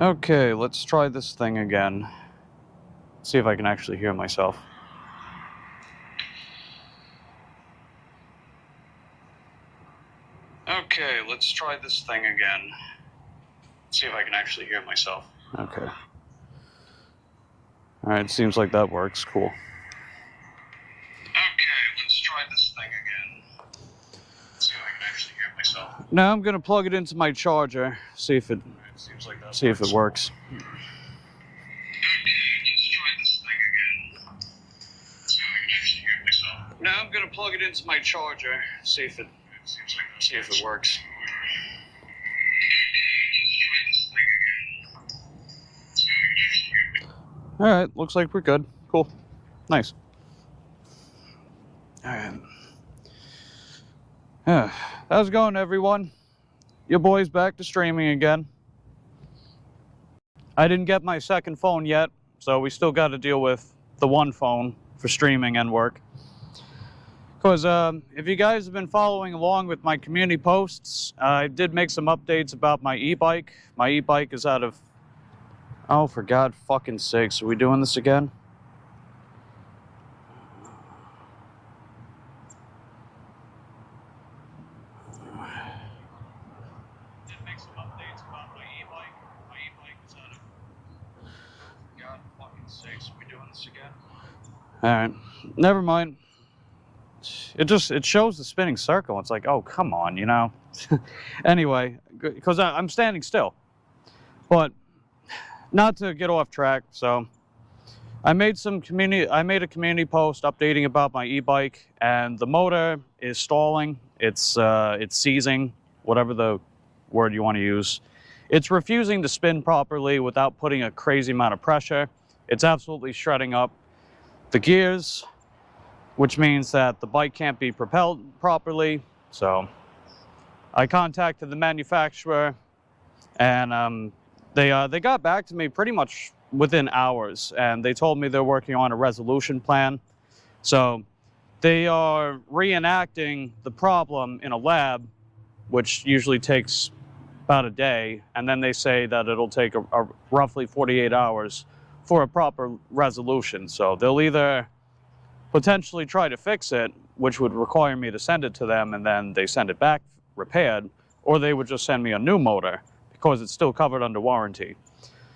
Okay, let's try this thing again. See if I can actually hear myself. Okay, let's try this thing again. See if I can actually hear myself. Okay. Alright, seems like that works. Cool. Okay, let's try this thing again. See if I can actually hear myself. Now I'm gonna plug it into my charger, see if it works. Now I'm gonna plug it into my charger, see if it works. Alright, looks like we're good. Cool. Nice. Alright. How's it going, everyone? Your boy's back to streaming again. I didn't get my second phone yet, so we still got to deal with the one phone for streaming and work. Because if you guys have been following along with my community posts, I did make some updates about my e-bike. My e-bike is out of... Oh, for God fucking sakes, are we doing this again? Did make some updates about my e-bike. My e-bike is out of... God fucking sakes, are we doing this again? Alright, never mind. It shows the spinning circle. It's like, oh, come on, you know. Anyway, because I'm standing still. But not to get off track, so I made a community post updating about my e-bike, and the motor is stalling. It's seizing, whatever the word you want to use. It's refusing to spin properly without putting a crazy amount of pressure. It's absolutely shredding up the gears, which means that the bike can't be propelled properly. So I contacted the manufacturer, and they got back to me pretty much within hours, and they told me they're working on a resolution plan. So they are reenacting the problem in a lab, which usually takes about a day, and then they say that it'll take a roughly 48 hours for a proper resolution. So they'll either potentially try to fix it, which would require me to send it to them, and then they send it back repaired, or they would just send me a new motor because it's still covered under warranty.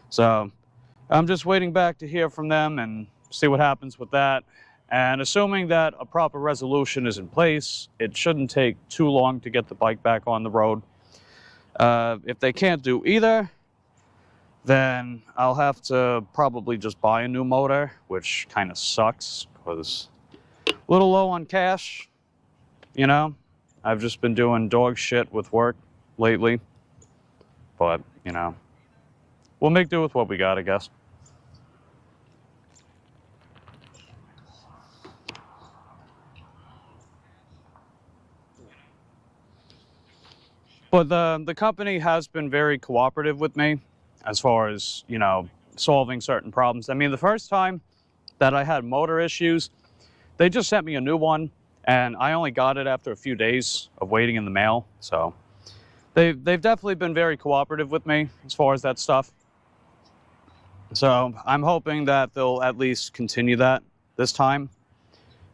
So I'm just waiting back to hear from them and see what happens with that. And assuming that a proper resolution is in place, it shouldn't take too long to get the bike back on the road. If they can't do either, then I'll have to probably just buy a new motor, which kind of sucks because a little low on cash, you know. I've just been doing dog shit with work lately, but, you know, we'll make do with what we got, I guess. But the company has been very cooperative with me as far as, you know, solving certain problems. I mean, the first time that I had motor issues, they just sent me a new one, and I only got it after a few days of waiting in the mail. So they've definitely been very cooperative with me as far as that stuff. So I'm hoping that they'll at least continue that this time,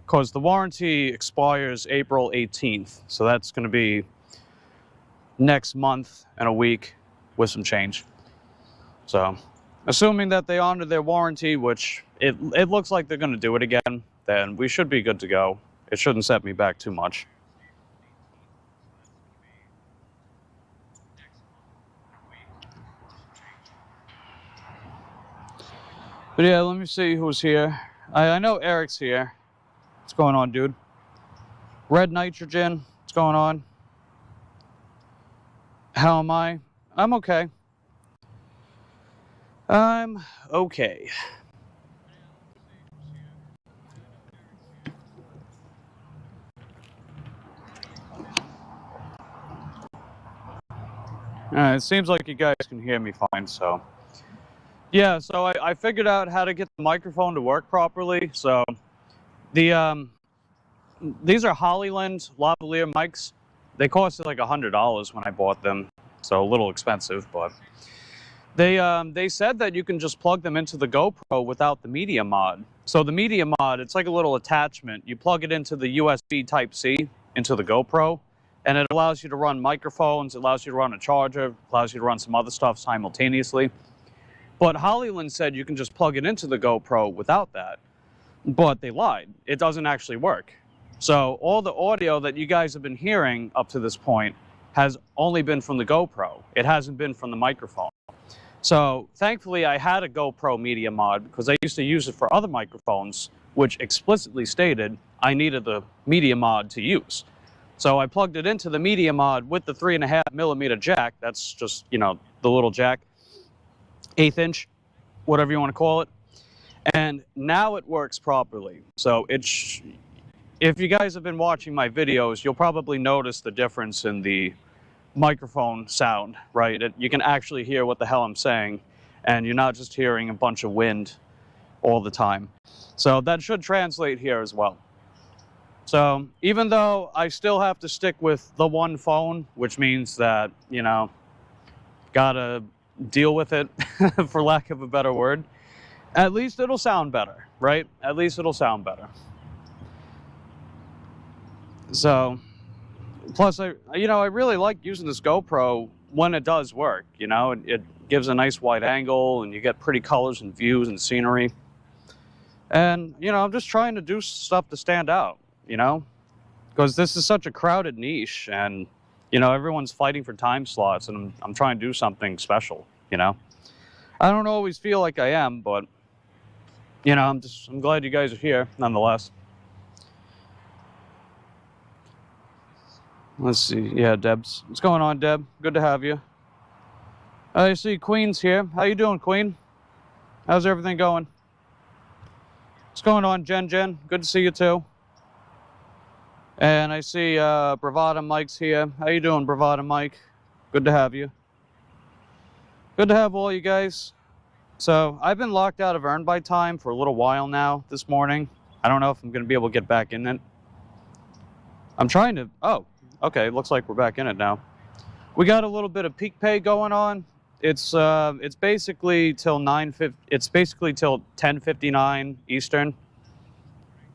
because the warranty expires April 18th. So that's going to be next month and a week with some change. So assuming that they honor their warranty, which it looks like they're going to do it again, then we should be good to go. It shouldn't set me back too much. But yeah, let me see who's here. I know Eric's here. What's going on, dude? Red Nitrogen, what's going on? How am I? I'm okay. I'm okay. It seems like you guys can hear me fine, so. Yeah, so I figured out how to get the microphone to work properly. So these are Hollyland lavalier mics. They costed like $100 when I bought them, so a little expensive, but They said that you can just plug them into the GoPro without the media mod. So the media mod, it's like a little attachment. You plug it into the USB Type-C into the GoPro, and it allows you to run microphones, it allows you to run a charger, allows you to run some other stuff simultaneously. But Hollyland said you can just plug it into the GoPro without that. But they lied. It doesn't actually work. So all the audio that you guys have been hearing up to this point has only been from the GoPro. It hasn't been from the microphone. So thankfully I had a GoPro media mod because I used to use it for other microphones, which explicitly stated I needed the media mod to use. So I plugged it into the media mod with the 3.5mm jack. That's just, you know, the little jack, 1/8 inch, whatever you want to call it. And now it works properly. So if you guys have been watching my videos, you'll probably notice the difference in the microphone sound, right? You can actually hear what the hell I'm saying, and you're not just hearing a bunch of wind all the time. So that should translate here as well. So even though I still have to stick with the one phone, which means that, you know, gotta deal with it, for lack of a better word, at least it'll sound better, right? At least it'll sound better. So, plus, I really like using this GoPro when it does work, you know? It gives a nice wide angle, and you get pretty colors and views and scenery. And, you know, I'm just trying to do stuff to stand out, you know? Because this is such a crowded niche, and, you know, everyone's fighting for time slots, and I'm trying to do something special, you know? I don't always feel like I am, but, you know, I'm glad you guys are here, nonetheless. Let's see. Yeah, Debs. What's going on, Deb? Good to have you. I see Queen's here. How you doing, Queen? How's everything going? What's going on, Jen? Good to see you, too. And I see Bravada Mike's here. How you doing, Bravada Mike? Good to have you. Good to have all you guys. So, I've been locked out of Earn by Time for a little while now this morning. I don't know if I'm going to be able to get back in it. I'm trying to... Oh. Okay, looks like we're back in it now. We got a little bit of peak pay going on. It's basically till 9:50. It's basically till 10:59 Eastern.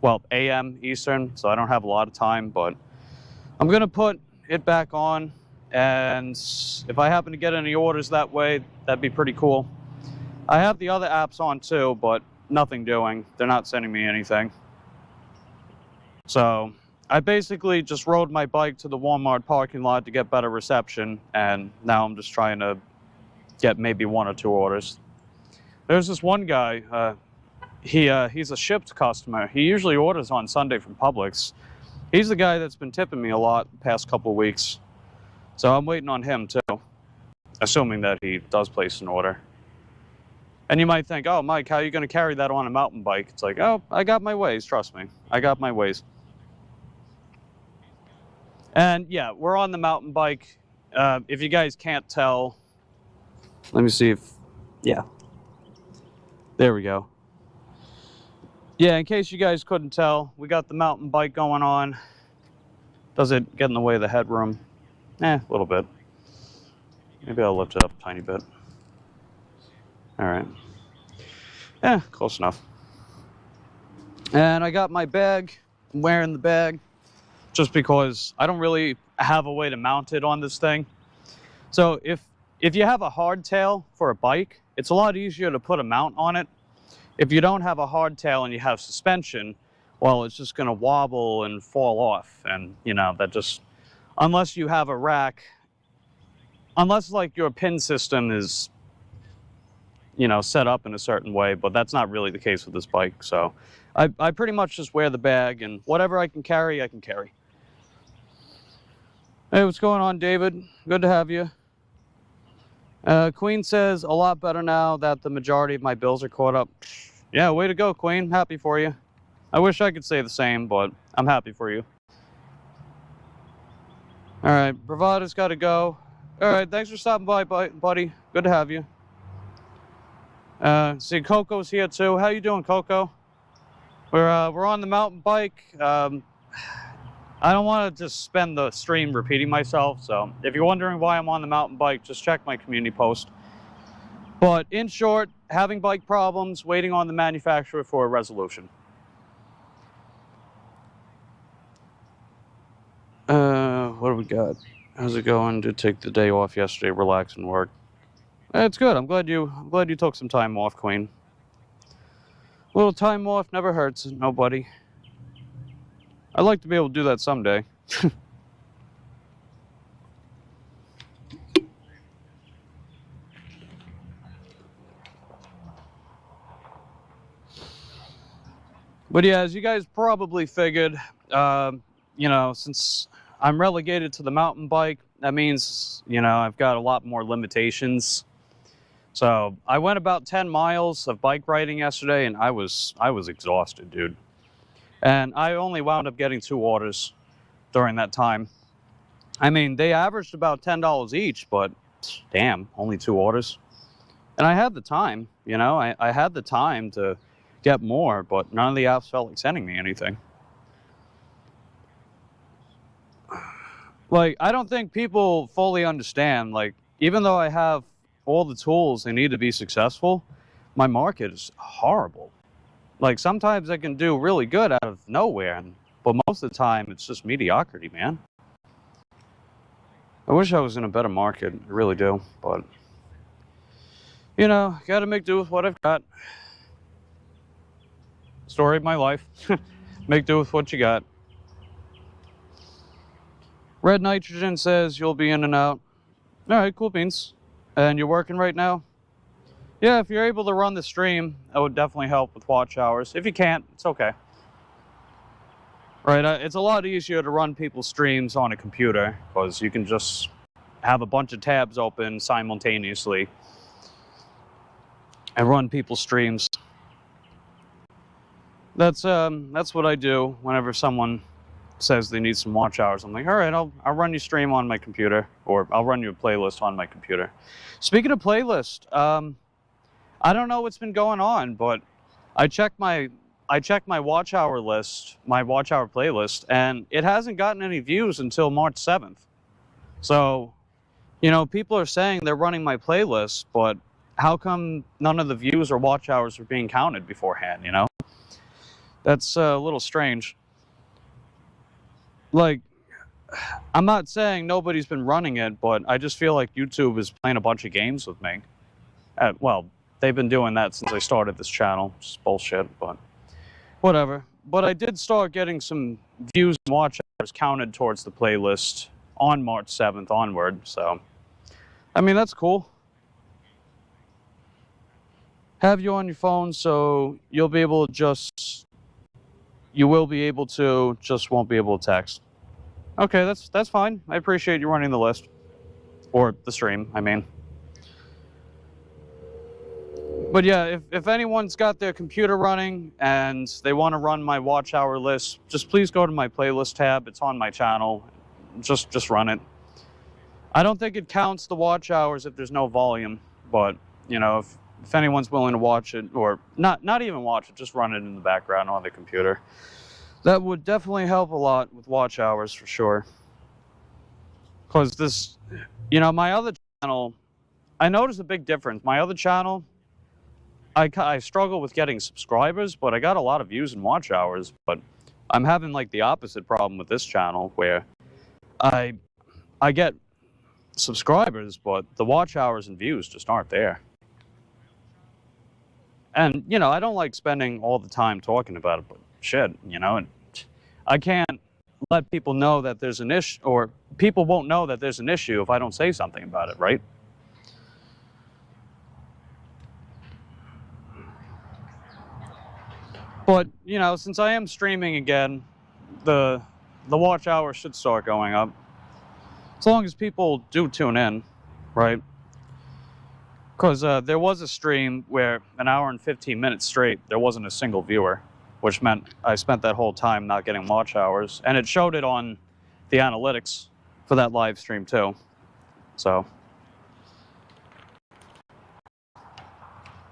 Well, AM Eastern. So I don't have a lot of time, but I'm gonna put it back on. And if I happen to get any orders that way, that'd be pretty cool. I have the other apps on too, but nothing doing. They're not sending me anything. So I basically just rode my bike to the Walmart parking lot to get better reception, and now I'm just trying to get maybe 1 or 2 orders. There's this one guy, he's a Shipt customer. He usually orders on Sunday from Publix. He's the guy that's been tipping me a lot the past couple of weeks. So I'm waiting on him too, assuming that he does place an order. And you might think, oh, Mike, how are you going to carry that on a mountain bike? It's like, oh, I got my ways, trust me. I got my ways. And yeah, we're on the mountain bike. If you guys can't tell, let me see if, yeah. There we go. Yeah, in case you guys couldn't tell, we got the mountain bike going on. Does it get in the way of the headroom? A little bit. Maybe I'll lift it up a tiny bit. All right. Yeah, close enough. And I got my bag. I'm wearing the bag just because I don't really have a way to mount it on this thing. So if you have a hardtail for a bike, it's a lot easier to put a mount on it. If you don't have a hardtail and you have suspension, well, it's just going to wobble and fall off. And, you know, that just, unless you have a rack, unless like your pin system is, you know, set up in a certain way, but that's not really the case with this bike. So I pretty much just wear the bag, and whatever I can carry, I can carry. Hey, what's going on, David? Good to have you. Queen says, a lot better now that the majority of my bills are caught up. Yeah, way to go, Queen. Happy for you. I wish I could say the same, but I'm happy for you. All right, Bravada's got to go. All right, thanks for stopping by, buddy. Good to have you. See, Coco's here too. How you doing, Coco? We're on the mountain bike. I don't want to just spend the stream repeating myself, so if you're wondering why I'm on the mountain bike, just check my community post. But in short, having bike problems, waiting on the manufacturer for a resolution. What do we got? How's it going? Did take the day off yesterday, relax and work. It's good. I'm glad you took some time off, Queen. A little time off never hurts nobody. I'd like to be able to do that someday. But yeah, as you guys probably figured, you know, since I'm relegated to the mountain bike, that means, you know, I've got a lot more limitations. So I went about 10 miles of bike riding yesterday, and I was exhausted, dude. And I only wound up getting 2 orders during that time. I mean, they averaged about $10 each, but damn, only 2 orders. And I had the time, you know, I had the time to get more, but none of the apps felt like sending me anything. Like, I don't think people fully understand, like, even though I have all the tools they need to be successful, my market is horrible. Like, sometimes I can do really good out of nowhere, but most of the time it's just mediocrity, man. I wish I was in a better market, I really do, but, you know, gotta make do with what I've got. Story of my life. Make do with what you got. Red Nitrogen says you'll be in and out. All right, cool beans. And you're working right now? Yeah, if you're able to run the stream, that would definitely help with watch hours. If you can't, it's okay. Right, it's a lot easier to run people's streams on a computer because you can just have a bunch of tabs open simultaneously and run people's streams. That's what I do whenever someone says they need some watch hours. I'm like, all right, I'll run you stream on my computer, or I'll run you a playlist on my computer. Speaking of playlist, I don't know what's been going on, but I checked my watch hour list, my watch hour playlist, and it hasn't gotten any views until March 7th. So, you know, people are saying they're running my playlist, but how come none of the views or watch hours are being counted beforehand, you know? That's a little strange. Like, I'm not saying nobody's been running it, but I just feel like YouTube is playing a bunch of games with me. Well, they've been doing that since I started this channel, which is bullshit, but whatever. But I did start getting some views and watch hours counted towards the playlist on March 7th onward, so, I mean, that's cool. Have you on your phone, so you'll be able to just, you will be able to, just won't be able to text. Okay, that's fine. I appreciate you running the list. Or the stream, I mean. But yeah, if anyone's got their computer running and they want to run my watch hour list, just please go to my playlist tab. It's on my channel. Just run it. I don't think it counts the watch hours if there's no volume, but you know, if anyone's willing to watch it, or not even watch it, just run it in the background on the computer. That would definitely help a lot with watch hours for sure. Because this, you know, my other channel, I noticed a big difference. My other channel, I struggle with getting subscribers, but I got a lot of views and watch hours. But I'm having like the opposite problem with this channel, where I get subscribers, but the watch hours and views just aren't there. And, you know, I don't like spending all the time talking about it, but shit, you know, and I can't let people know that there's an issue, or people won't know that there's an issue if I don't say something about it, right? But, you know, since I am streaming again, the watch hours should start going up. As long as people do tune in, right? Because there was a stream where an hour and 15 minutes straight, there wasn't a single viewer, which meant I spent that whole time not getting watch hours. And it showed it on the analytics for that live stream too. So.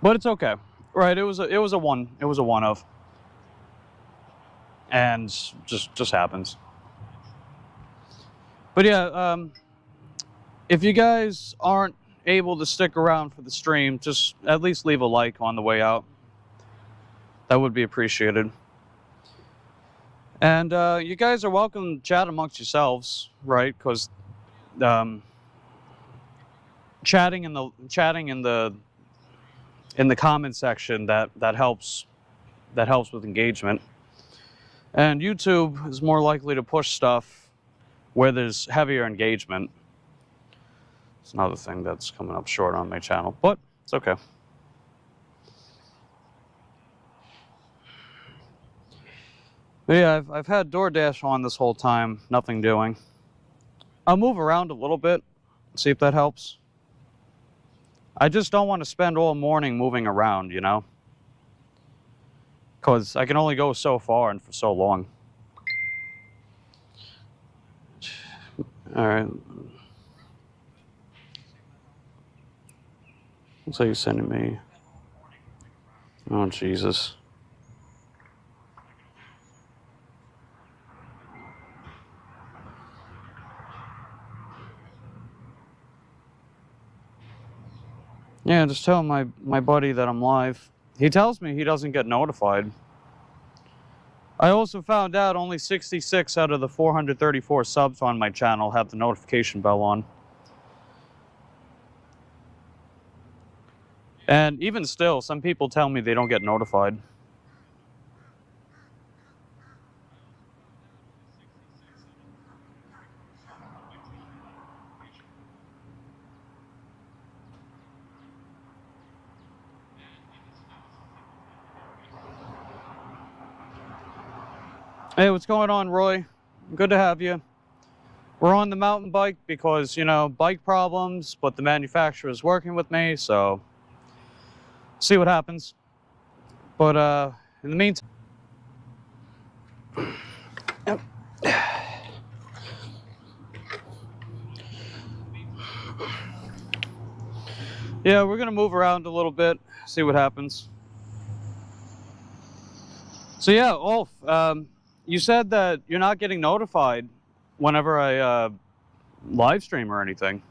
But it's okay. Right, it was a one of. And just happens. But yeah, if you guys aren't able to stick around for the stream, just at least leave a like on the way out. That would be appreciated. And you guys are welcome to chat amongst yourselves, right? Because chatting in the comment section that helps with engagement. And YouTube is more likely to push stuff where there's heavier engagement. It's another thing that's coming up short on my channel, but it's okay. But yeah, I've had DoorDash on this whole time, nothing doing. I'll move around a little bit, see if that helps. I just don't want to spend all morning moving around, you know? Because I can only go so far and for so long. All right. Looks like you're sending me. Oh, Jesus. Yeah, just tell my buddy that I'm live. He tells me he doesn't get notified. I also found out only 66 out of the 434 subs on my channel have the notification bell on. And even still, some people tell me they don't get notified. Hey, what's going on, Roy? Good to have you. We're on the mountain bike because, you know, bike problems, but the manufacturer is working with me, so see what happens. But in the meantime, yeah, we're gonna move around a little bit, see what happens. So yeah, Ulf, you said that you're not getting notified whenever I live stream or anything.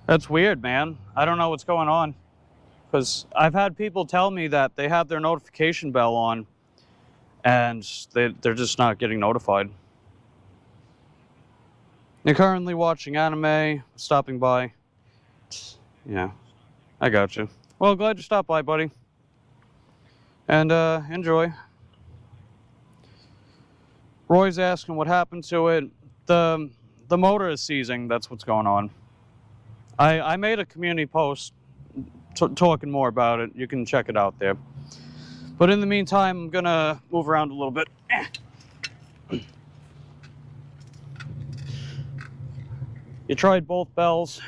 That's weird, man. I don't know what's going on. Because I've had people tell me that they have their notification bell on and they're just not getting notified. You're currently watching anime, stopping by. Yeah, I got you. Well, glad you stopped by, buddy. And enjoy. Roy's asking what happened to it. The motor is seizing. That's what's going on. I made a community post talking more about it. You can check it out there. But in the meantime, I'm gonna move around a little bit. You tried both bells.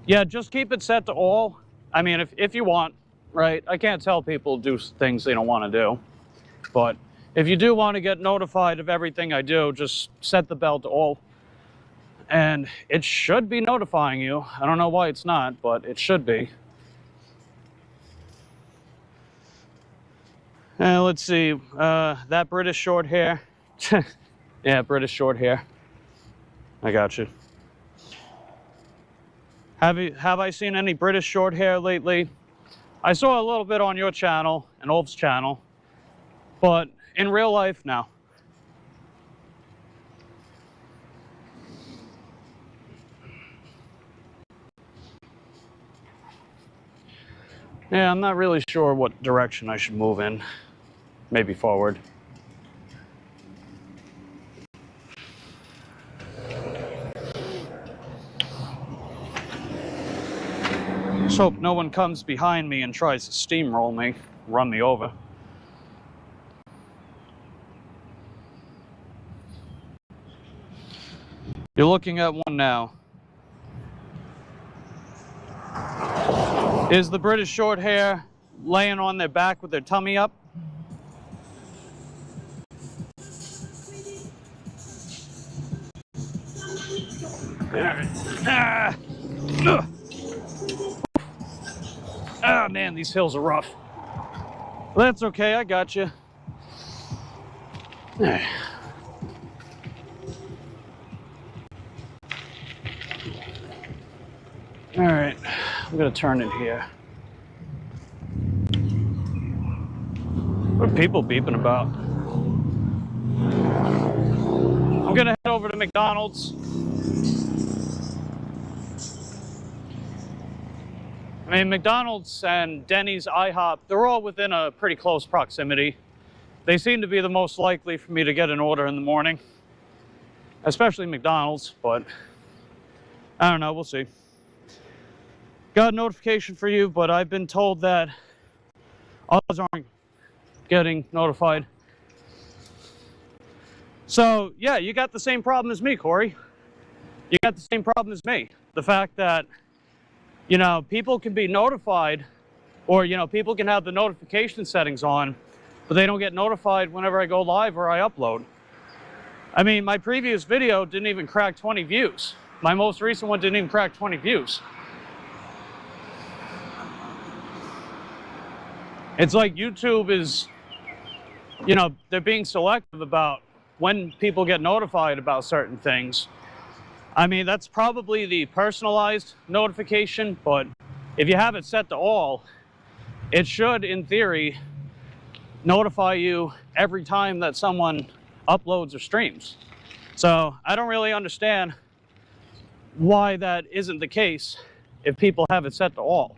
Yeah, just keep it set to all. I mean, if you want, right? I can't tell people to do things they don't want to do. But if you do want to get notified of everything I do, just set the bell to all. And it should be notifying you. I don't know why it's not, but it should be. Let's see, that British short hair. Yeah, British short hair. I got you. Have I seen any British short hair lately? I saw a little bit on your channel and Ulf's channel, but in real life, no. Yeah, I'm not really sure what direction I should move in. Maybe forward. Just hope no one comes behind me and tries to steamroll me, run me over. You're looking at one now. Is the British short hair laying on their back with their tummy up? Ah, man, these hills are rough. Well, that's okay, I got you. I'm gonna turn in here. What are people beeping about? I'm gonna head over to McDonald's. I mean, McDonald's and Denny's, IHOP, they're all within a pretty close proximity. They seem to be the most likely for me to get an order in the morning, especially McDonald's, but I don't know, we'll see. Got a notification for you, but I've been told that others aren't getting notified. So, yeah, you got the same problem as me, Corey. You got the same problem as me. The fact that, you know, people can be notified, or, you know, people can have the notification settings on, but they don't get notified whenever I go live or I upload. I mean, my previous video didn't even crack 20 views. My most recent one didn't even crack 20 views. It's like YouTube is, you know, they're being selective about when people get notified about certain things. I mean, that's probably the personalized notification, but if you have it set to all, it should, in theory, notify you every time that someone uploads or streams. So I don't really understand why that isn't the case if people have it set to all.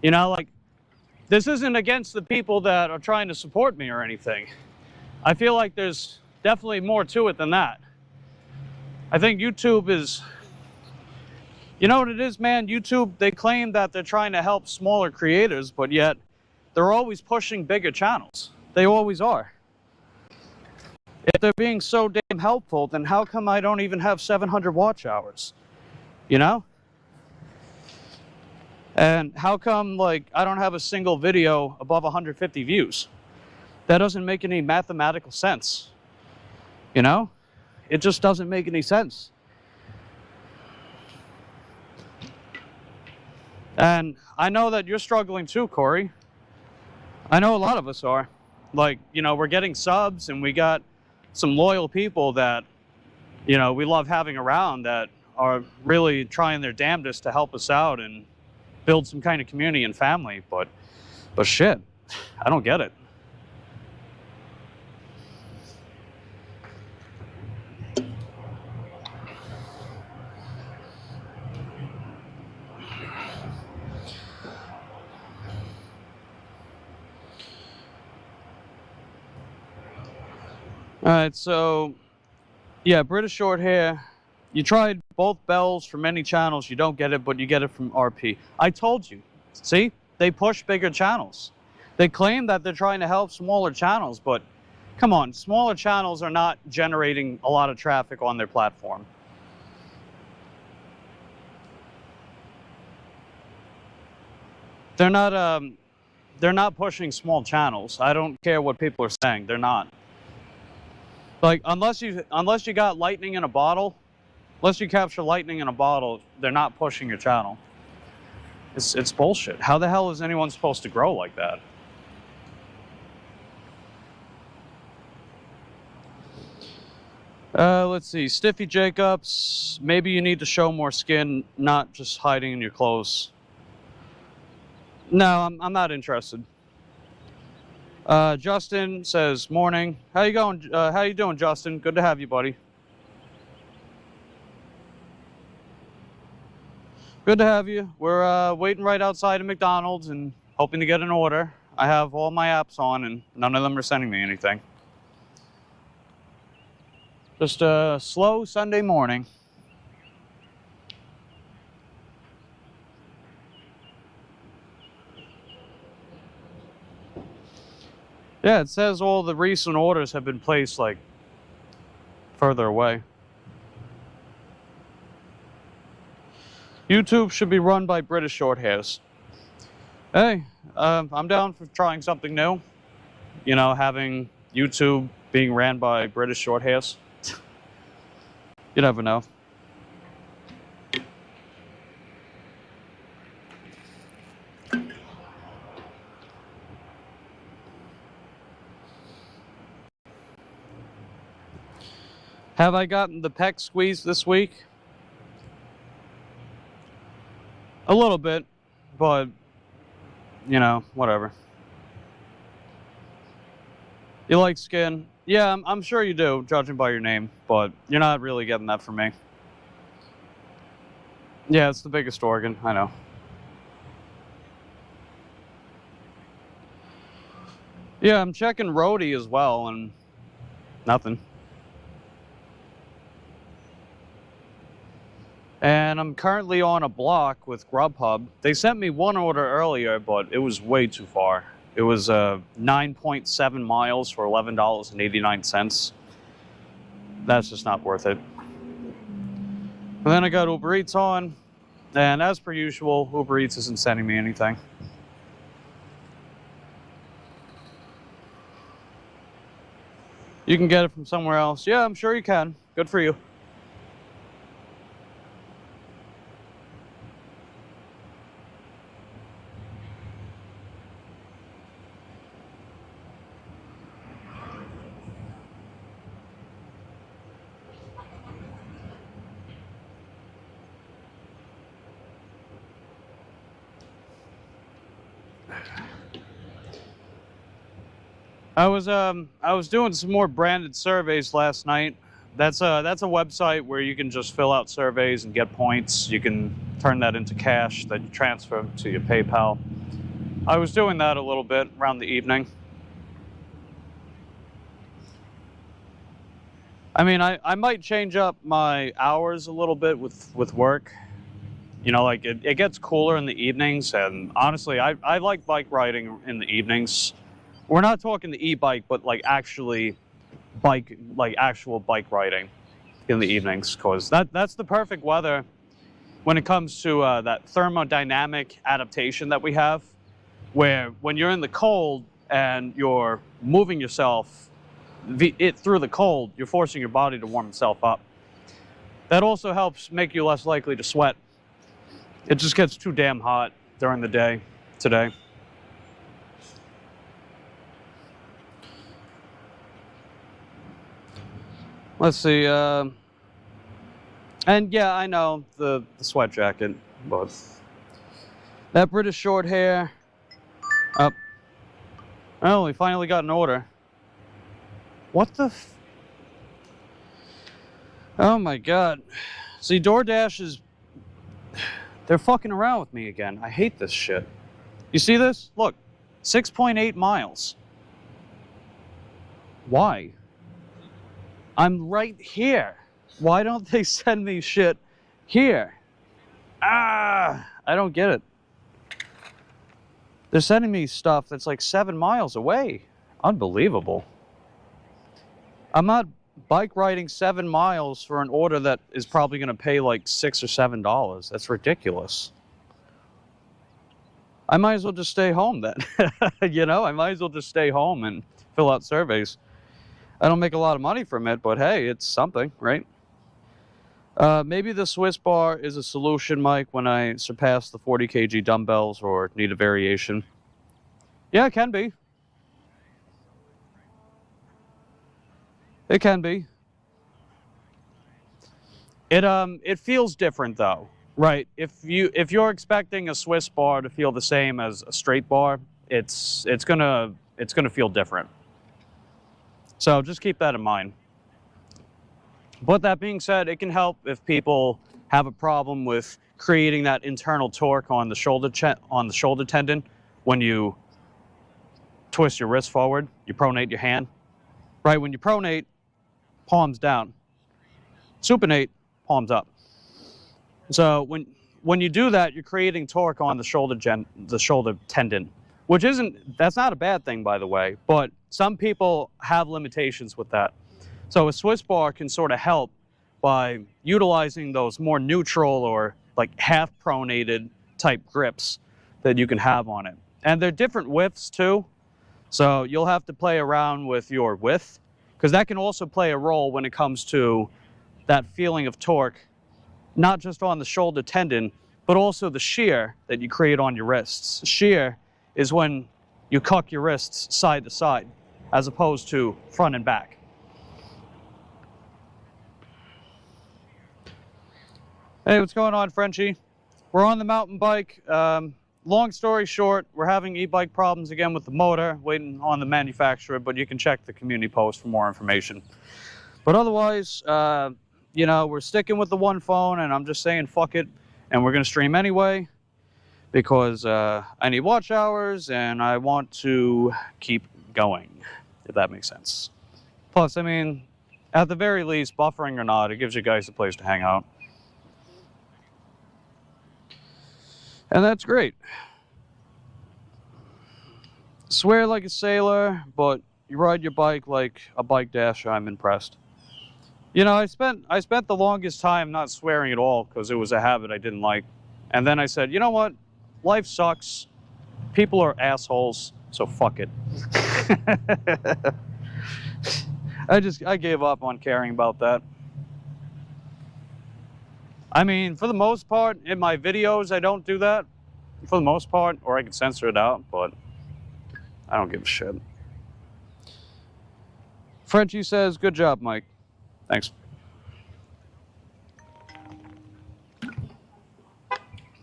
You know, like, this isn't against the people that are trying to support me or anything. I feel like there's definitely more to it than that. I think YouTube is, you know what it is, man? YouTube, they claim that they're trying to help smaller creators, but yet they're always pushing bigger channels. They always are. If they're being so damn helpful, then how come I don't even have 700 watch hours? You know? And how come, like, I don't have a single video above 150 views? That doesn't make any mathematical sense. You know? It just doesn't make any sense. And I know that you're struggling too, Corey. I know a lot of us are. Like, you know, we're getting subs and we got some loyal people that, you know, we love having around that are really trying their damnedest to help us out and build some kind of community and family. But shit, I don't get it. All right, so yeah, British short hair. You tried both bells from many channels. You don't get it, but you get it from RP. I told you. See, they push bigger channels. They claim that they're trying to help smaller channels, but come on, smaller channels are not generating a lot of traffic on their platform. They're not pushing small channels. I don't care what people are saying. They're not. Like, unless you got lightning in a bottle, unless you capture lightning in a bottle, they're not pushing your channel. It's bullshit. How the hell is anyone supposed to grow like that? Let's see. Stiffy Jacobs, maybe you need to show more skin, not just hiding in your clothes. No, I'm not interested. Justin says, morning. How you going? How you doing, Justin? Good to have you, buddy. Good to have you. We're waiting right outside of McDonald's and hoping to get an order. I have all my apps on and none of them are sending me anything. Just a slow Sunday morning. Yeah, it says all the recent orders have been placed, like, further away. YouTube should be run by British short hairs. Hey, I'm down for trying something new. You know, having YouTube being ran by British short hairs. You never know. Have I gotten the pec squeeze this week? A little bit. but, you know, whatever. You like skin? Yeah, I'm sure you do, judging by your name, but you're not really getting that from me. Yeah, it's the biggest organ, I know. Yeah, I'm checking roadie as well, and nothing. And I'm currently on a block with Grubhub. They sent me one order earlier, but it was way too far. It was 9.7 miles for $11.89. That's just not worth it. And then I got Uber Eats on, and as per usual, Uber Eats isn't sending me anything. You can get it from somewhere else. Yeah, I'm sure you can. Good for you. I was doing some more branded surveys last night. That's a website where you can just fill out surveys and get points. You can turn that into cash that you transfer to your PayPal. I was doing that a little bit around the evening. I mean, I might change up my hours a little bit with work. You know, like it gets cooler in the evenings, and honestly, I like bike riding in the evenings. We're not talking the e-bike, but like actually actual bike riding in the evenings, because that's the perfect weather when it comes to that thermodynamic adaptation that we have, where when you're in the cold and you're moving yourself through the cold, you're forcing your body to warm itself up. That also helps make you less likely to sweat. It just gets too damn hot during the day today. Let's see, and yeah, I know the sweat jacket, but that British short hair. Up. Oh, we finally got an order. What the Oh my God. See, DoorDash is, they're fucking around with me again. I hate this shit. You see this? Look, 6.8 miles. Why? I'm right here. Why don't they send me shit here? I don't get it. They're sending me stuff that's like 7 miles away. Unbelievable. I'm not bike riding 7 miles for an order that is probably going to pay like $6 or $7. That's ridiculous. I might as well just stay home then. You know, I might as well just stay home and fill out surveys. I don't make a lot of money from it, but hey, it's something, right? Maybe the Swiss bar is a solution, Mike, when I surpass the 40 kg dumbbells or need a variation. Yeah, it can be. It can be. It feels different though, right? If you're expecting a Swiss bar to feel the same as a straight bar, it's gonna feel different. So just keep that in mind. But that being said, it can help if people have a problem with creating that internal torque on the shoulder tendon when you twist your wrist forward, you pronate your hand. Right, when you pronate, palms down. Supinate, palms up. So when you do that, you're creating torque on the shoulder tendon, which that's not a bad thing, by the way, but some people have limitations with that. So a Swiss bar can sort of help by utilizing those more neutral or like half pronated type grips that you can have on it. And they're different widths too. So you'll have to play around with your width, because that can also play a role when it comes to that feeling of torque, not just on the shoulder tendon, but also the shear that you create on your wrists. Shear is when you cuck your wrists side to side, as opposed to front and back. Hey, what's going on, Frenchie? We're on the mountain bike. long story short, we're having e-bike problems again with the motor, waiting on the manufacturer, but you can check the community post for more information. But otherwise, you know, we're sticking with the one phone, and I'm just saying fuck it, and we're going to stream anyway, because I need watch hours, and I want to keep going, if that makes sense. Plus, I mean, at the very least, buffering or not, it gives you guys a place to hang out. And that's great. Swear like a sailor, but you ride your bike like a bike dasher. I'm impressed. You know, I spent the longest time not swearing at all because it was a habit I didn't like. And then I said, you know what? Life sucks. People are assholes, so fuck it. I gave up on caring about that. I mean, for the most part, in my videos, I don't do that. For the most part, or I can censor it out, but I don't give a shit. Frenchie says, good job, Mike. Thanks.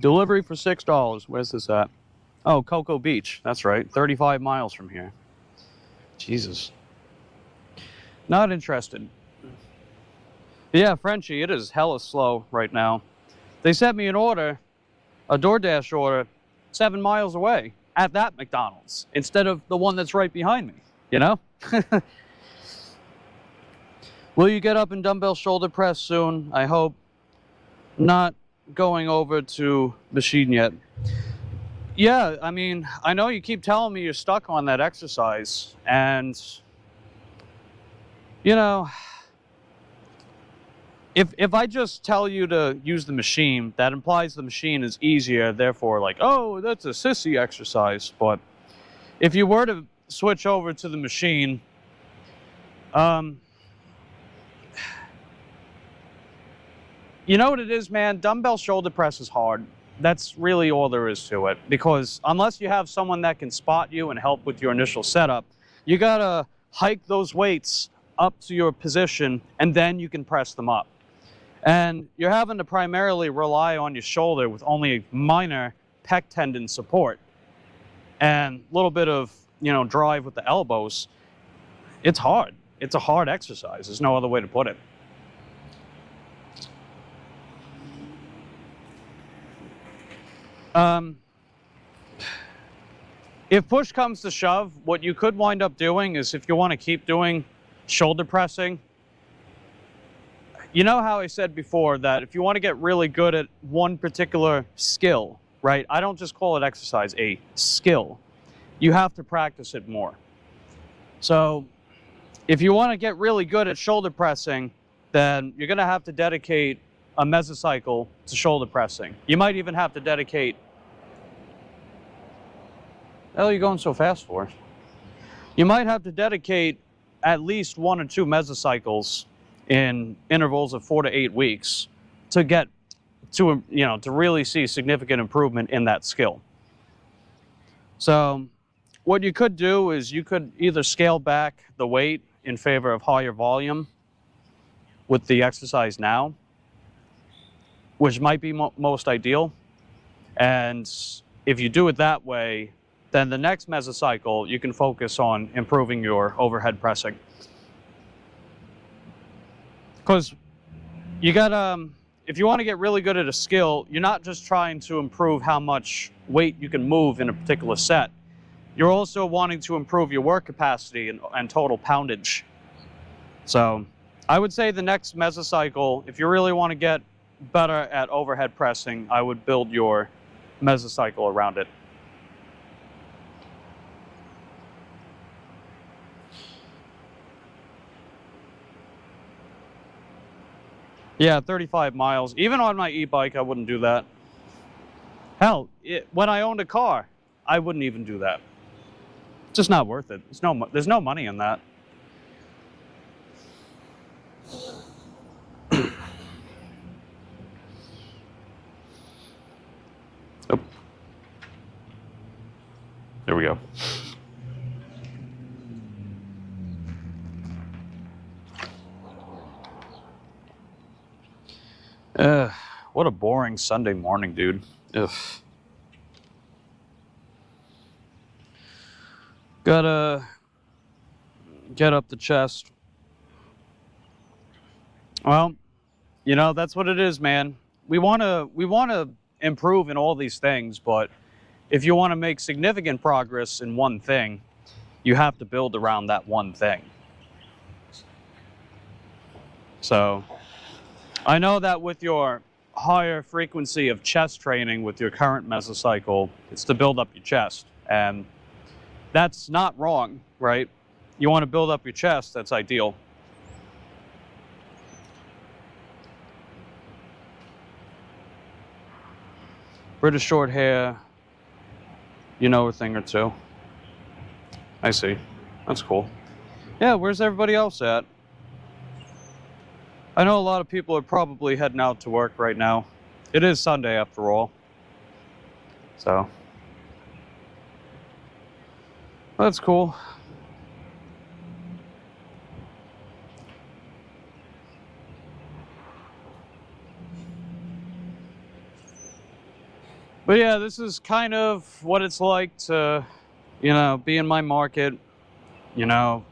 Delivery for $6. Where's this at? Oh, Cocoa Beach. That's right. 35 miles from here. Jesus. Not interested. Yeah, Frenchie, it is hella slow right now. They sent me an order, a DoorDash order, 7 miles away at that McDonald's instead of the one that's right behind me, you know? Will you get up and dumbbell shoulder press soon? I hope. Not going over to machine yet. Yeah, I mean, I know you keep telling me you're stuck on that exercise, and, you know, if I just tell you to use the machine, that implies the machine is easier, therefore, like, oh, that's a sissy exercise. But if you were to switch over to the machine, you know what it is, man? Dumbbell shoulder press is hard. That's really all there is to it. Because unless you have someone that can spot you and help with your initial setup, you gotta hike those weights up to your position, and then you can press them up. And you're having to primarily rely on your shoulder with only a minor pec tendon support and a little bit of, you know, drive with the elbows. It's hard. It's a hard exercise. There's no other way to put it. If push comes to shove, what you could wind up doing is, if you want to keep doing shoulder pressing, you know how I said before that if you want to get really good at one particular skill, right? I don't just call it exercise, a skill. You have to practice it more. So if you want to get really good at shoulder pressing, then you're going to have to dedicate a mesocycle to shoulder pressing. You might even have to dedicate... What the hell are you going so fast for? You might have to dedicate at least 1 or 2 mesocycles in intervals of 4 to 8 weeks to get to, you know, to really see significant improvement in that skill. So what you could do is you could either scale back the weight in favor of higher volume with the exercise now, which might be most ideal. And if you do it that way, then the next mesocycle, you can focus on improving your overhead pressing. Because you got, if you want to get really good at a skill, you're not just trying to improve how much weight you can move in a particular set. You're also wanting to improve your work capacity and total poundage. So I would say the next mesocycle, if you really want to get better at overhead pressing, I would build your mesocycle around it. Yeah, 35 miles. Even on my e-bike, I wouldn't do that. Hell, when I owned a car, I wouldn't even do that. It's just not worth it. There's no money in that. Oh. There we go. What a boring Sunday morning, dude. Ugh. Gotta get up the chest. Well, you know, that's what it is, man. We wanna improve in all these things, but if you want to make significant progress in one thing, you have to build around that one thing. So I know that with your higher frequency of chest training with your current mesocycle, it's to build up your chest. And that's not wrong, right? You want to build up your chest, that's ideal. British short hair, you know a thing or two. I see. That's cool. Yeah, where's everybody else at? I know a lot of people are probably heading out to work right now. It is Sunday after all. So. That's cool. But yeah, this is kind of what it's like to, you know, be in my market. You know,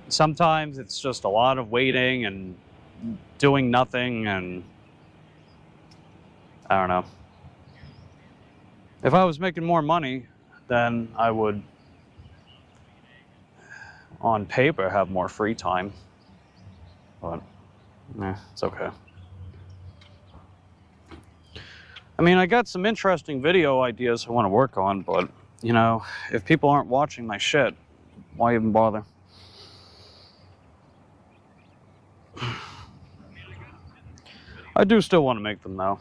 sometimes it's just a lot of waiting and doing nothing, and I don't know. If I was making more money, then I would, on paper, have more free time. But, it's okay. I mean, I got some interesting video ideas I want to work on, but, you know, if people aren't watching my shit, why even bother? I do still want to make them, though.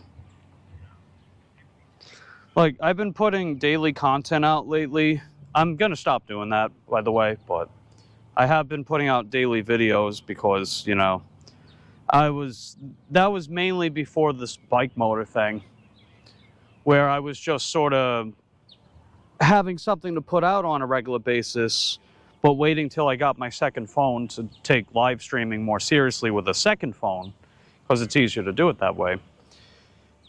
Like, I've been putting daily content out lately. I'm going to stop doing that, by the way, but I have been putting out daily videos because, you know, that was mainly before this bike motor thing, where I was just sort of having something to put out on a regular basis, but waiting till I got my second phone to take live streaming more seriously with a second phone, because it's easier to do it that way.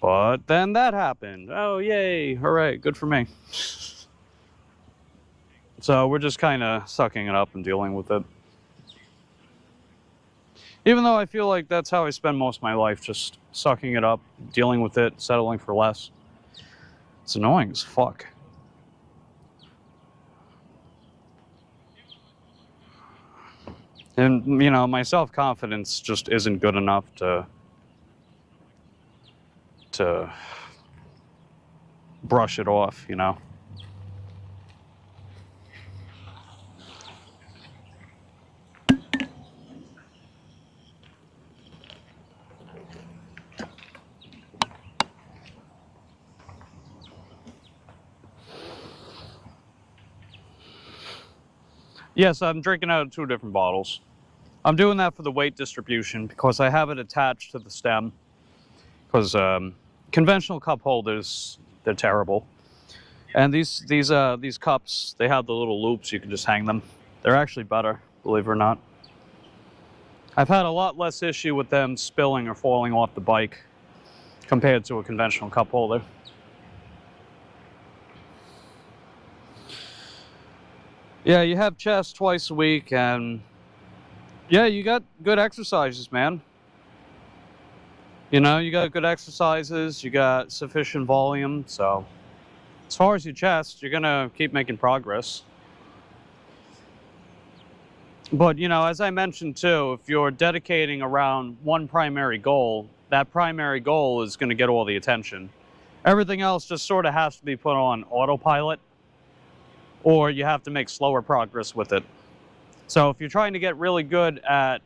But then that happened. Oh, yay, hooray, good for me. So we're just kind of sucking it up and dealing with it. Even though I feel like that's how I spend most of my life, just sucking it up, dealing with it, settling for less. It's annoying as fuck. And, you know, my self-confidence just isn't good enough to brush it off, you know? Yes, I'm drinking out of 2 different bottles. I'm doing that for the weight distribution because I have it attached to the stem. Because conventional cup holders, they're terrible. And these cups, they have the little loops, you can just hang them. They're actually better, believe it or not. I've had a lot less issue with them spilling or falling off the bike compared to a conventional cup holder. Yeah, you have chest twice a week, and yeah, you got good exercises, man. You know, you got good exercises, you got sufficient volume, so as far as your chest, you're gonna keep making progress. But, you know, as I mentioned too, if you're dedicating around one primary goal, that primary goal is gonna get all the attention. Everything else just sort of has to be put on autopilot, or you have to make slower progress with it. So if you're trying to get really good at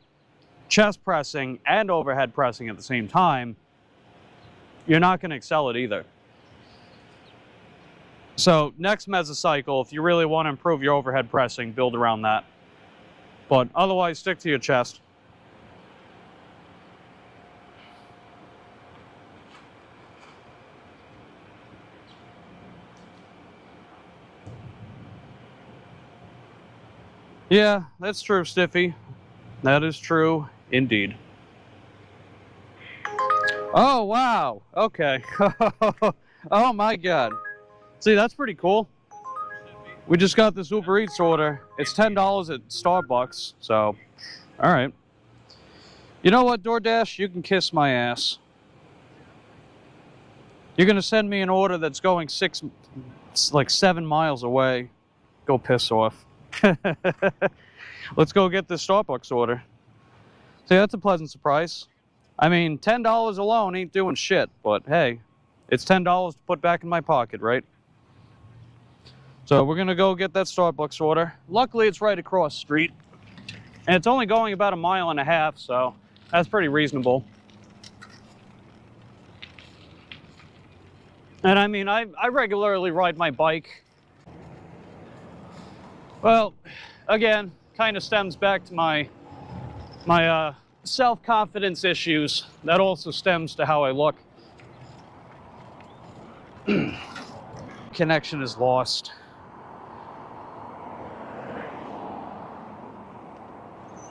chest pressing and overhead pressing at the same time, you're not going to excel at either. So next mesocycle, if you really want to improve your overhead pressing, build around that. But otherwise, stick to your chest. Yeah, that's true, Stiffy. That is true, indeed. Oh, wow. Okay. Oh, my God. See, that's pretty cool. We just got this Uber Eats order. It's $10 at Starbucks, so, all right. You know what, DoorDash? You can kiss my ass. You're gonna send me an order that's going 7 miles away. Go piss off. Let's go get this Starbucks order. See, that's a pleasant surprise. I mean, $10 alone ain't doing shit, but hey, it's $10 to put back in my pocket, right? So we're gonna go get that Starbucks order. Luckily, it's right across the street. And it's only going about 1.5 miles, so that's pretty reasonable. And I mean, I regularly ride my bike. Well, again, kind of stems back to my self-confidence issues. That also stems to how I look. Connection is lost.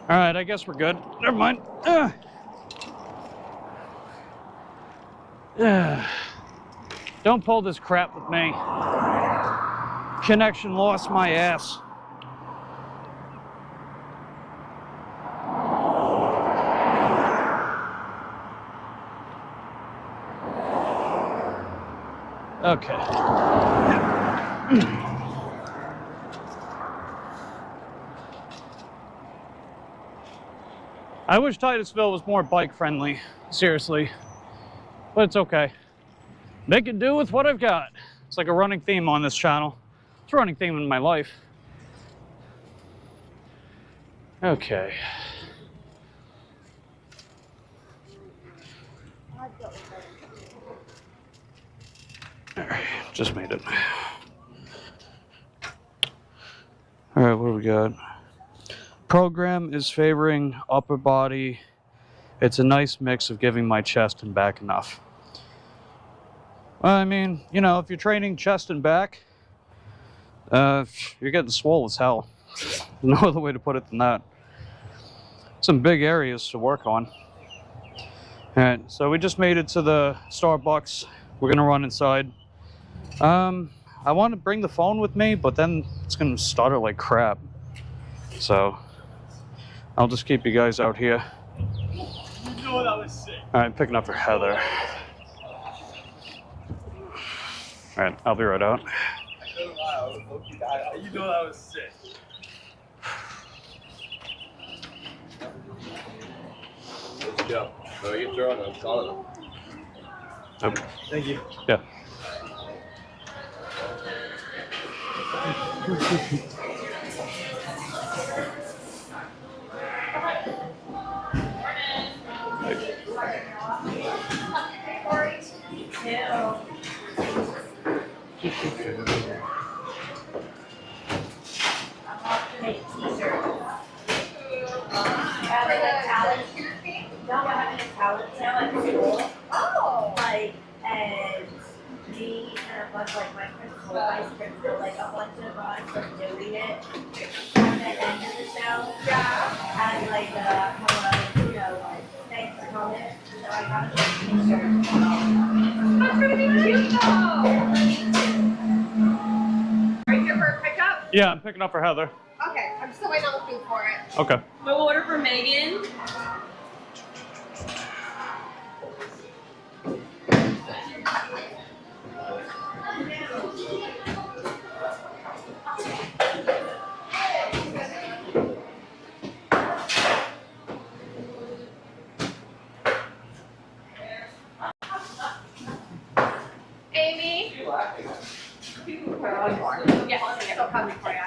All right, I guess we're good. Never mind. Don't pull this crap with me. Connection lost my ass. Okay. I wish Titusville was more bike friendly, seriously, but it's okay. Make it do with what I've got. It's like a running theme on this channel. It's a running theme in my life. Okay. All right, just made it. All right, what do we got? Program is favoring upper body. It's a nice mix of giving my chest and back enough. Well, I mean, you know, if you're training chest and back, you're getting swole as hell. There's no other way to put it than that. Some big areas to work on. All right, so we just made it to the Starbucks. We're gonna run inside. I want to bring the phone with me, but then it's gonna stutter like crap. So I'll just keep you guys out here. You know that was sick. All right, picking up for Heather. All right, I'll be right out. You know that was sick. Let's go. So you throw it, I'm calling them. Okay. Thank you. Yeah. Oh! Like, and me and a bunch of like my principal, vice principal, like a bunch of us are doing it at the end of the show. Yeah. And like, hello, you know, like, thanks for coming. So I got a picture. That's gonna be cute though. Right here for a pickup? Yeah, I'm picking up for Heather. Okay, I'm still waiting on the food for it. Okay. We'll order for Megan. Amy? Yes, they'll come before you.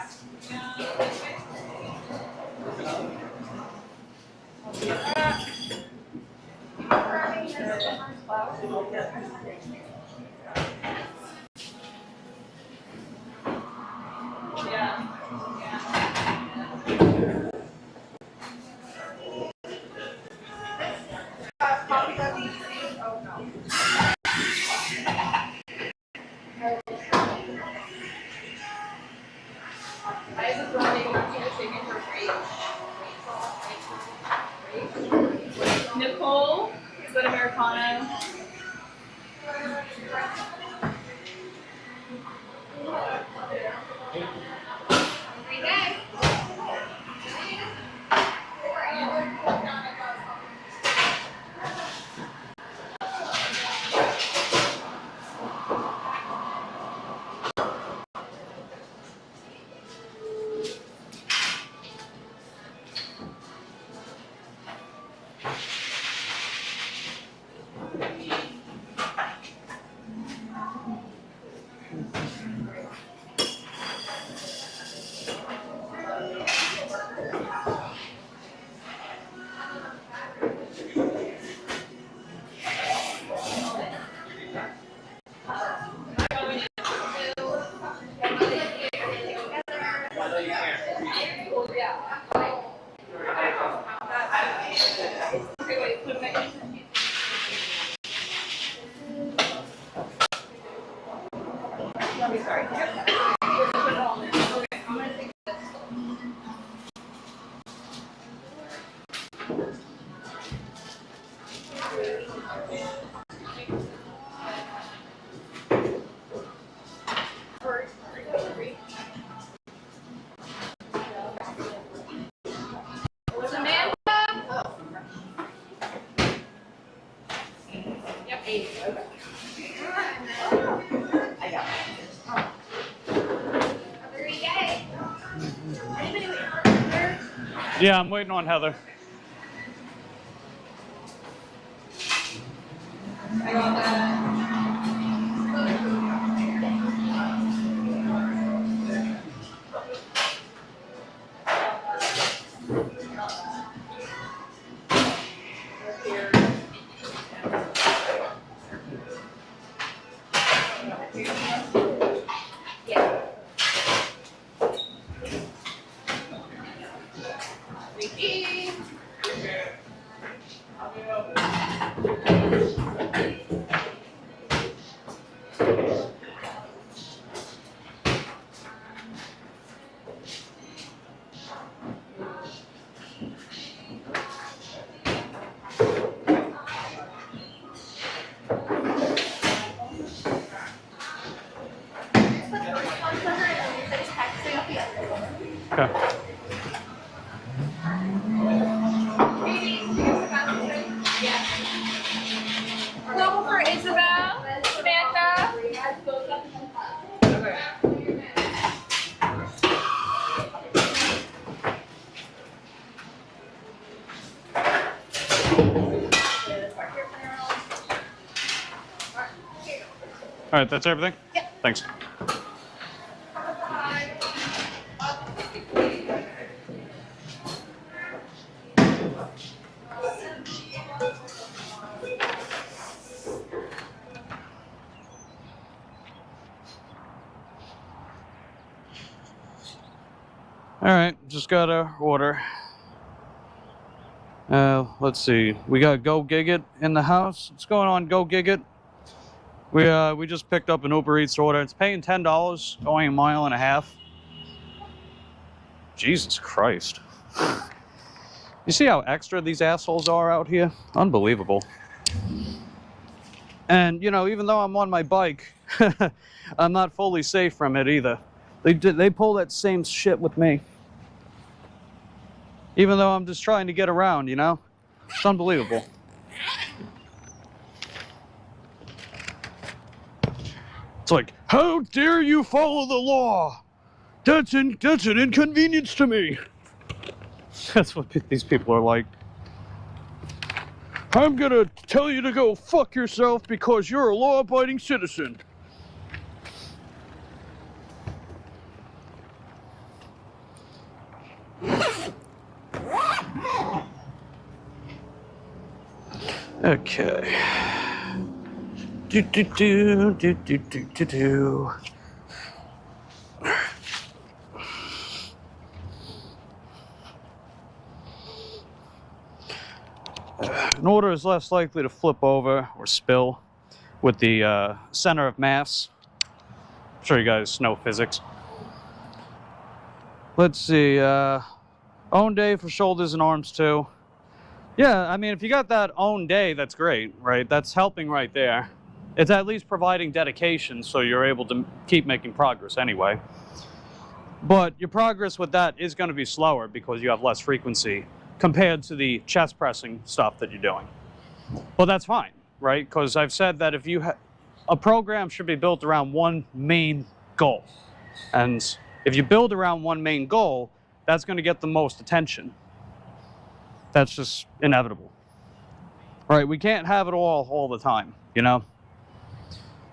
Nicole, is that Americano? Samantha? Yep. 80. Okay. I got Yeah, I'm waiting on Heather. Okay. Global for Isabel, Samantha. All right, that's everything? Yeah. Thanks. All right, just got our order. Let's see. We got Go Gig It in the house. What's going on, Go Gig It? We just picked up an Uber Eats order. It's paying $10, going 1.5 miles. Jesus Christ. You see how extra these assholes are out here? Unbelievable. And, you know, even though I'm on my bike, I'm not fully safe from it either. They pull that same shit with me. Even though I'm just trying to get around, you know? It's unbelievable. It's like, how dare you follow the law? That's an inconvenience to me. That's what these people are like. I'm gonna tell you to go fuck yourself because you're a law-abiding citizen. Okay. Do. An order is less likely to flip over or spill with the center of mass. I'm sure you guys know physics. Let's see. Own day for shoulders and arms too. Yeah, I mean, if you got that own day, that's great, right? That's helping right there. It's at least providing dedication so you're able to keep making progress anyway. But your progress with that is going to be slower because you have less frequency compared to the chest pressing stuff that you're doing. Well, that's fine, right? Because I've said that if you a program should be built around one main goal. And if you build around one main goal, that's going to get the most attention. That's just inevitable. Right, we can't have it all the time, you know?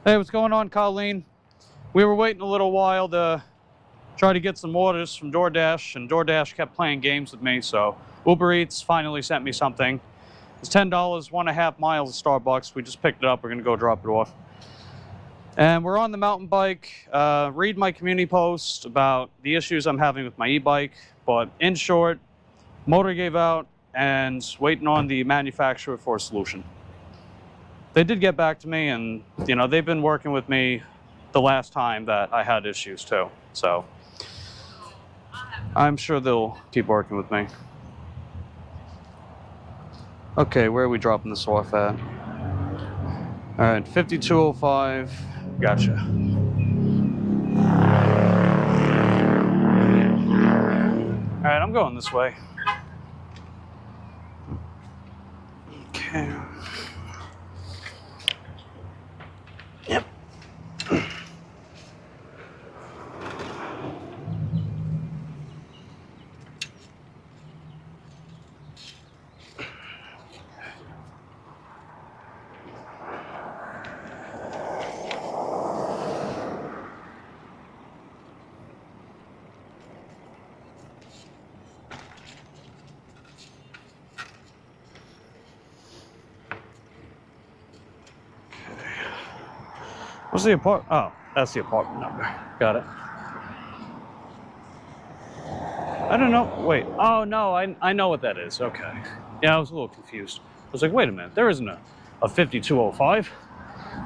Hey, what's going on, Colleen? We were waiting a little while to try to get some orders from DoorDash, and DoorDash kept playing games with me, so Uber Eats finally sent me something. It's $10, 1.5 miles of Starbucks. We just picked it up. We're going to go drop it off. And we're on the mountain bike. Read my community post about the issues I'm having with my e-bike. But in short, motor gave out and waiting on the manufacturer for a solution. They did get back to me, and you know, they've been working with me the last time that I had issues too. So I'm sure they'll keep working with me. Okay, where are we dropping this off at? Alright, 5205. Gotcha. Alright, I'm going this way. Okay. Yep. What's the apartment? Oh, that's the apartment number. Got it. I don't know. Wait. Oh, no. I know what that is. Okay. Yeah, I was a little confused. I was like, wait a minute. There isn't a 5205.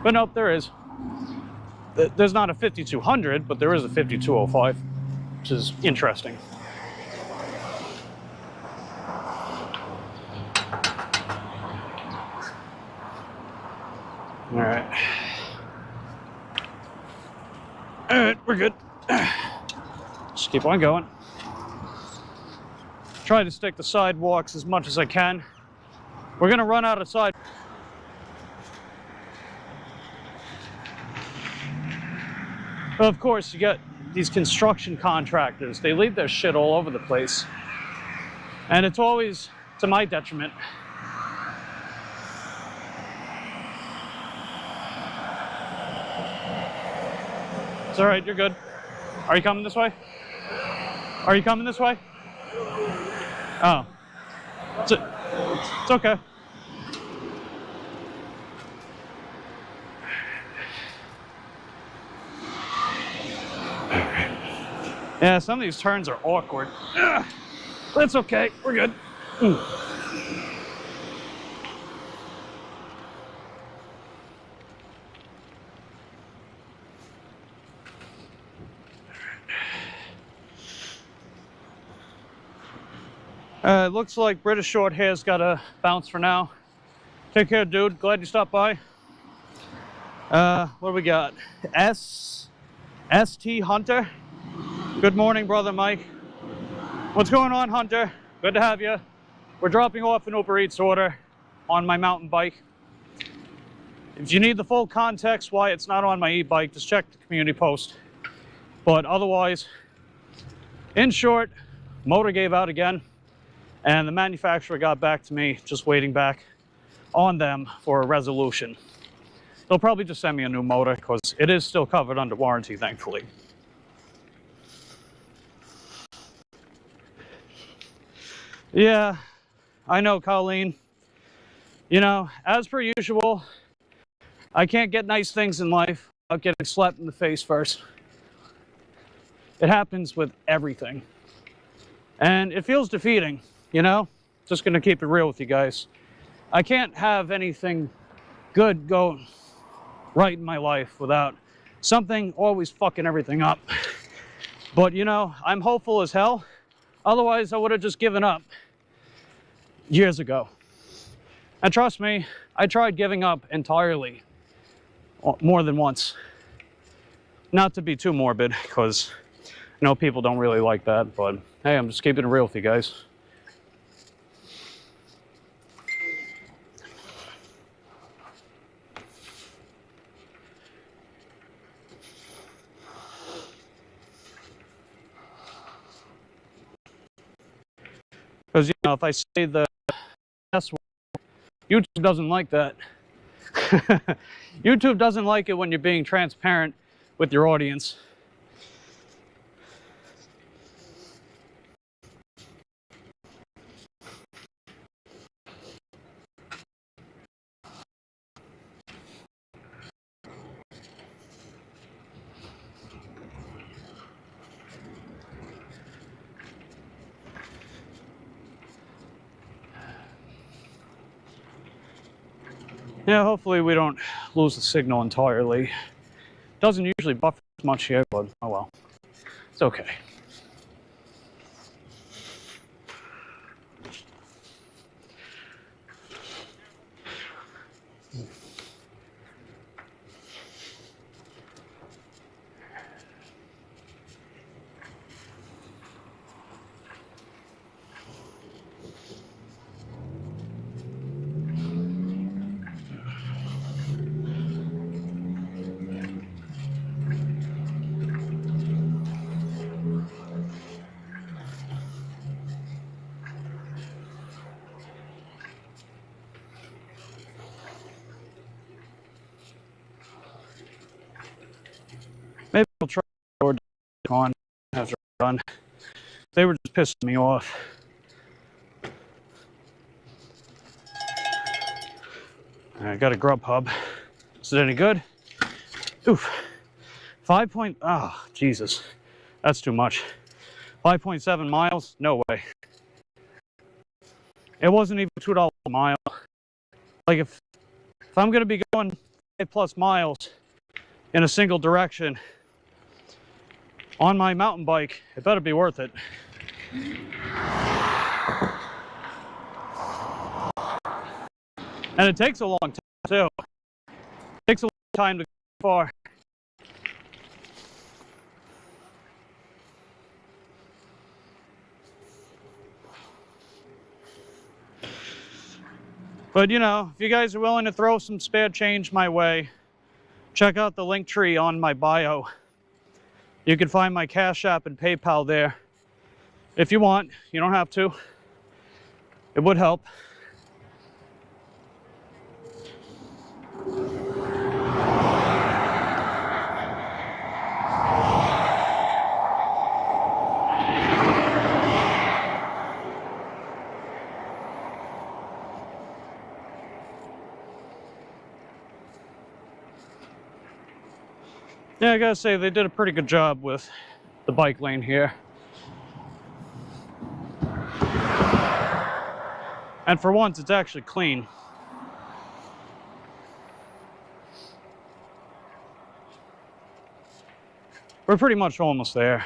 But nope, there is. There's not a 5200, but there is a 5205, which is interesting. All right. All right, we're good. Just keep on going. Try to stick to sidewalks as much as I can. We're gonna run out of side. Well, of course, you got these construction contractors. They leave their shit all over the place. And it's always to my detriment. It's all right, you're good. Are you coming this way? Are you coming this way? Oh. It's okay. Yeah, some of these turns are awkward. Ugh. That's okay, we're good. Looks like British short hair's got a bounce for now. Take care, dude. Glad you stopped by. What do we got? ST Hunter. Good morning, brother Mike. What's going on, Hunter? Good to have you. We're dropping off an Uber Eats order on my mountain bike. If you need the full context why it's not on my e-bike, just check the community post. But otherwise, in short, motor gave out again, and the manufacturer got back to me, just waiting back on them for a resolution. They'll probably just send me a new motor because it is still covered under warranty, thankfully. Yeah, I know, Colleen. You know, as per usual, I can't get nice things in life without getting slapped in the face first. It happens with everything. And it feels defeating, you know? Just gonna keep it real with you guys. I can't have anything good go right in my life without something always fucking everything up. But you know, I'm hopeful as hell. Otherwise, I would have just given up years ago. And trust me, I tried giving up entirely more than once. Not to be too morbid, because I know people don't really like that, but hey, I'm just keeping it real with you guys. Because, you know, if I say the S word, YouTube doesn't like that. YouTube doesn't like it when you're being transparent with your audience. Yeah, hopefully we don't lose the signal entirely. Doesn't usually buffer as much here, but oh well. It's okay. done. They were just pissing me off. I got a Grubhub. Is it any good? Oof. 5 point, oh, Jesus. That's too much. 5.7 miles? No way. It wasn't even $2 a mile. Like if I'm gonna be going 5+ miles in a single direction on my mountain bike, it better be worth it. And it takes a long time too. It takes a long time to go far. But you know, if you guys are willing to throw some spare change my way, check out the link tree on my bio. You can find my Cash App and PayPal there. If you want, you don't have to. It would help. Yeah, I gotta say, they did a pretty good job with the bike lane here. And for once, it's actually clean. We're pretty much almost there.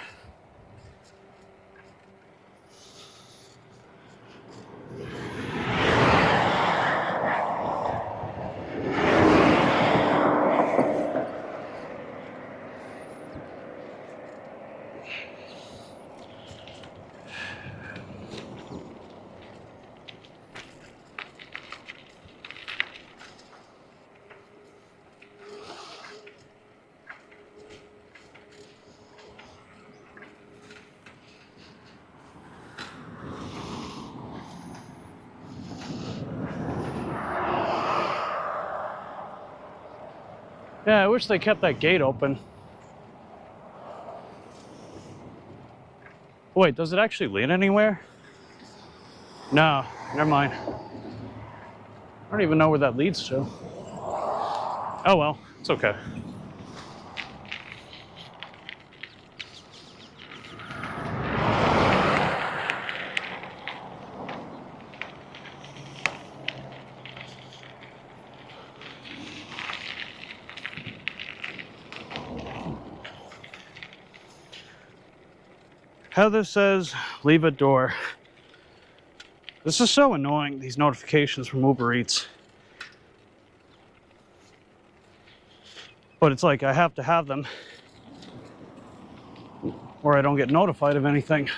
Yeah, I wish they kept that gate open. Wait, does it actually lead anywhere? No, never mind. I don't even know where that leads to. Oh well, it's okay. Heather says, leave at door. This is so annoying, these notifications from Uber Eats. But it's like, I have to have them, or I don't get notified of anything.